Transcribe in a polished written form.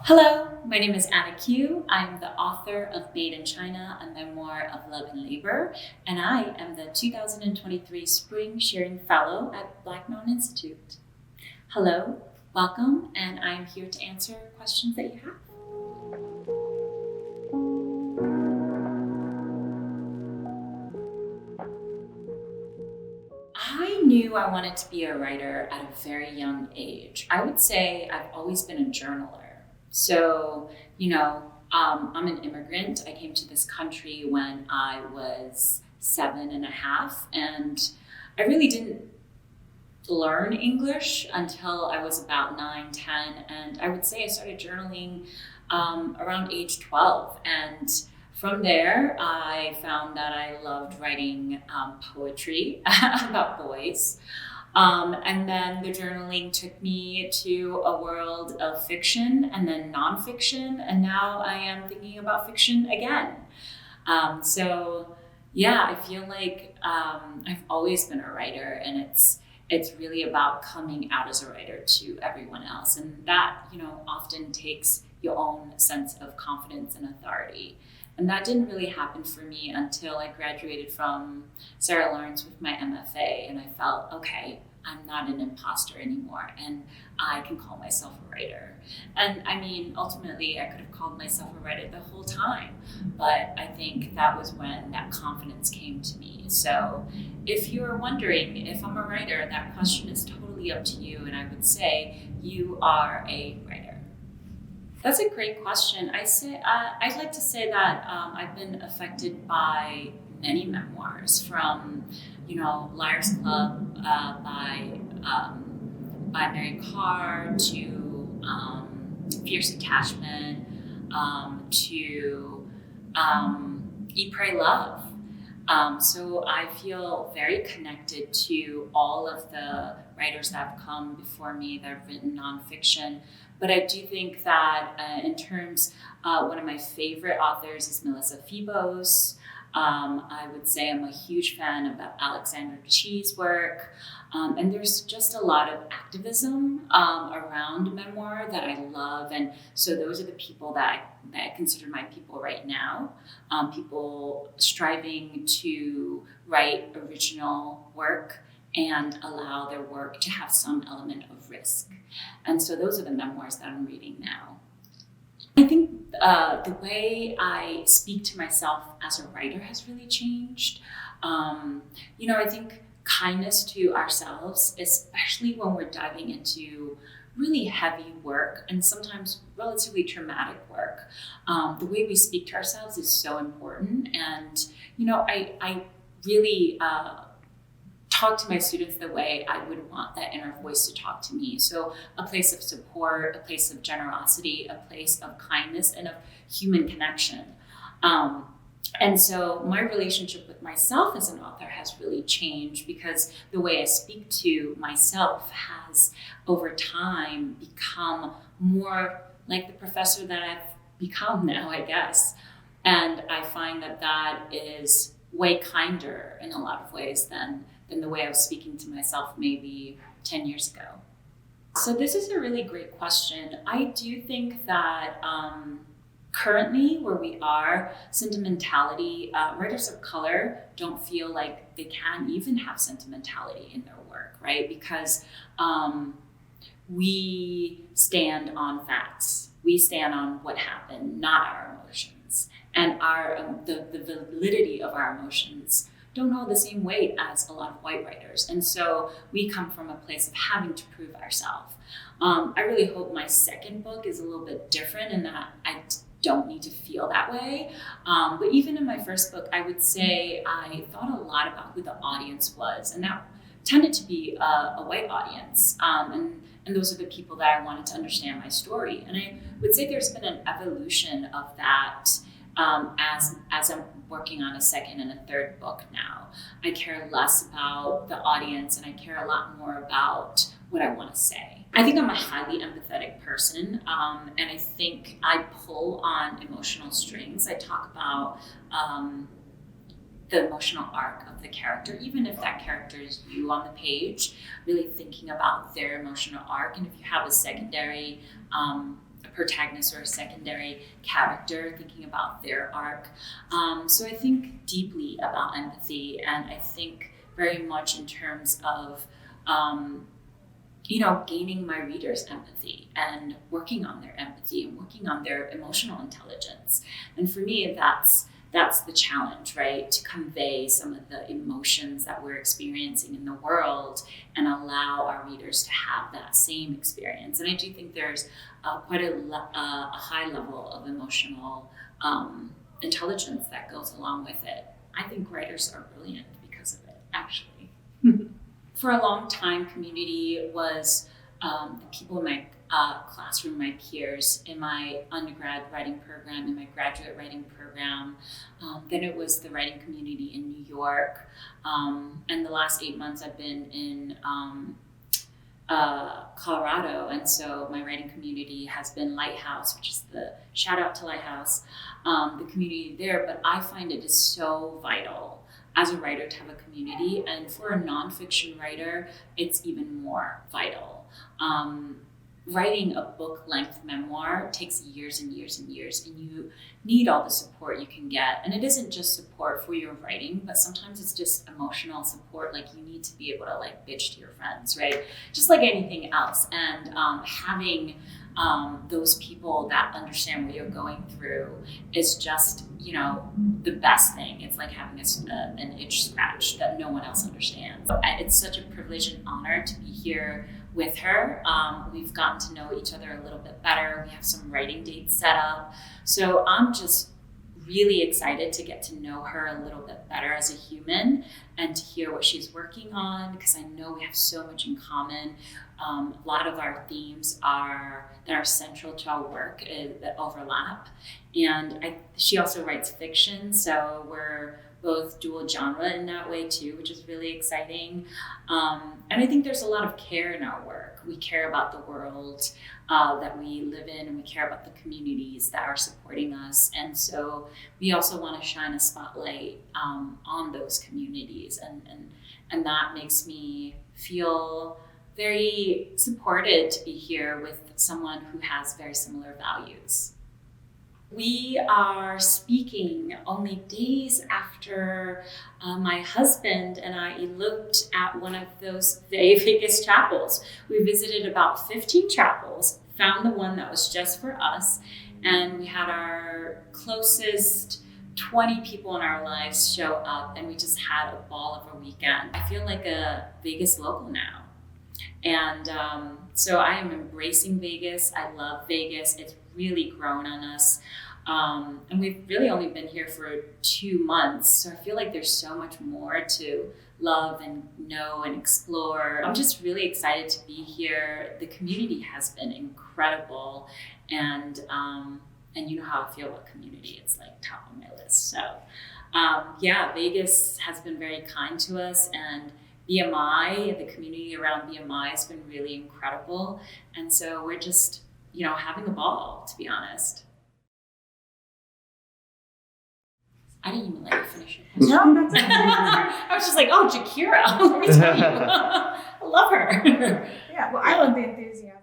Hello, my name is Anna Q. I'm the author of Made in China, a memoir of love and labor, and I am the 2023 Spring Shearing Fellow at Black Mountain Institute. Hello, welcome, and I'm here to answer questions that you have. I knew I wanted to be a writer at a very young age. I would say I've always been a journaler. So, I'm an immigrant. I came to this country when I was 7.5, and I really didn't learn English until I was about 9, 10. And I would say I started journaling around age 12. And from there, I found that I loved writing poetry about boys. And then the journaling took me to a world of fiction and then nonfiction. And now I am thinking about fiction again. I feel like I've always been a writer, and it's really about coming out as a writer to everyone else. And that, often takes your own sense of confidence and authority. And that didn't really happen for me until I graduated from Sarah Lawrence with my MFA, and I felt, okay, I'm not an imposter anymore, and I can call myself a writer. And ultimately, I could have called myself a writer the whole time, but I think that was when that confidence came to me. So if you're wondering if I'm a writer, that question is totally up to you, and I would say you are a writer. That's a great question. I'd like to say that I've been affected by many memoirs, from Liar's Club by Mary Carr to Fierce Attachment to Eat, Pray, Love. So I feel very connected to all of the writers that have come before me that have written nonfiction. But I do think that in terms, one of my favorite authors is Melissa Febos. I would say I'm a huge fan of Alexander Chi's work. And there's just a lot of activism around memoir that I love. And so those are the people that I consider my people right now. People striving to write original work and allow their work to have some element of risk. And so those are the memoirs that I'm reading now. I think the way I speak to myself as a writer has really changed. I think kindness to ourselves, especially when we're diving into really heavy work and sometimes relatively traumatic work, the way we speak to ourselves is so important. And, I really talk to my students the way I would want that inner voice to talk to me. So a place of support, a place of generosity, a place of kindness, and of human connection. And so my relationship with myself as an author has really changed, because the way I speak to myself has over time become more like the professor that I've become now, I guess. And I find that is way kinder in a lot of ways than the way I was speaking to myself maybe 10 years ago. So this is a really great question. I do think that currently where we are, sentimentality, writers of color don't feel like they can even have sentimentality in their work, right? Because we stand on facts. We stand on what happened, not our emotions. And the validity of our emotions don't hold the same weight as a lot of white writers. And so we come from a place of having to prove ourselves. I really hope my second book is a little bit different in that I don't need to feel that way. But even in my first book, I would say I thought a lot about who the audience was. And that tended to be a white audience. And those are the people that I wanted to understand my story. And I would say there's been an evolution of that as I'm working on a second and a third book now. I care less about the audience, and I care a lot more about what I want to say. I think I'm a highly empathetic person, and I think I pull on emotional strings. I talk about the emotional arc of the character, even if that character is you on the page, really thinking about their emotional arc. And if you have a secondary protagonist or a secondary character, thinking about their arc. So I think deeply about empathy, and I think very much in terms of gaining my readers' empathy and working on their empathy and working on their emotional intelligence. And for me, that's the challenge, right? To convey some of the emotions that we're experiencing in the world and allow our readers to have that same experience. And I do think there's quite a high level of emotional intelligence that goes along with it. I think writers are brilliant because of it, actually. For a long time, community was the people in my classroom, my peers, in my undergrad writing program, in my graduate writing program. Then it was the writing community in New York. And the last 8 months I've been in Colorado. And so my writing community has been Lighthouse, which is the shout out to Lighthouse, the community there. But I find it is so vital as a writer to have a community, and for a nonfiction writer, it's even more vital. Writing a book-length memoir takes years and years and years, and you need all the support you can get. And it isn't just support for your writing, but sometimes it's just emotional support. Like, you need to be able to bitch to your friends, right? Just like anything else. And having those people that understand what you're going through is just, the best thing. It's like having an itch scratch that no one else understands. It's such a privilege and honor to be here with her. We've gotten to know each other a little bit better. We have some writing dates set up. So I'm just really excited to get to know her a little bit better as a human and to hear what she's working on, because I know we have so much in common. A lot of our themes that are central to our work that overlap. And she also writes fiction, so we're both dual genre in that way too, which is really exciting. And I think there's a lot of care in our work. We care about the world that we live in, and we care about the communities that are supporting us. And so we also want to shine a spotlight on those communities. And that makes me feel very supported to be here with someone who has very similar values. We are speaking only days after my husband and I eloped at one of those Vegas chapels. We visited about 15 chapels, found the one that was just for us, and we had our closest 20 people in our lives show up, and we just had a ball of a weekend. I feel like a Vegas local now. And so I am embracing Vegas. I love Vegas. It's really grown on us. And we've really only been here for 2 months. So I feel like there's so much more to love and know and explore. I'm just really excited to be here. The community has been incredible. And you know how I feel about community. It's like top of my list. So Vegas has been very kind to us, and BMI, the community around BMI has been really incredible. And so we're just, having a ball, to be honest. I didn't even let you finish your question. No, that's I was just like, Jakira, let me tell you. I love her. Yeah, well, I love the enthusiasm.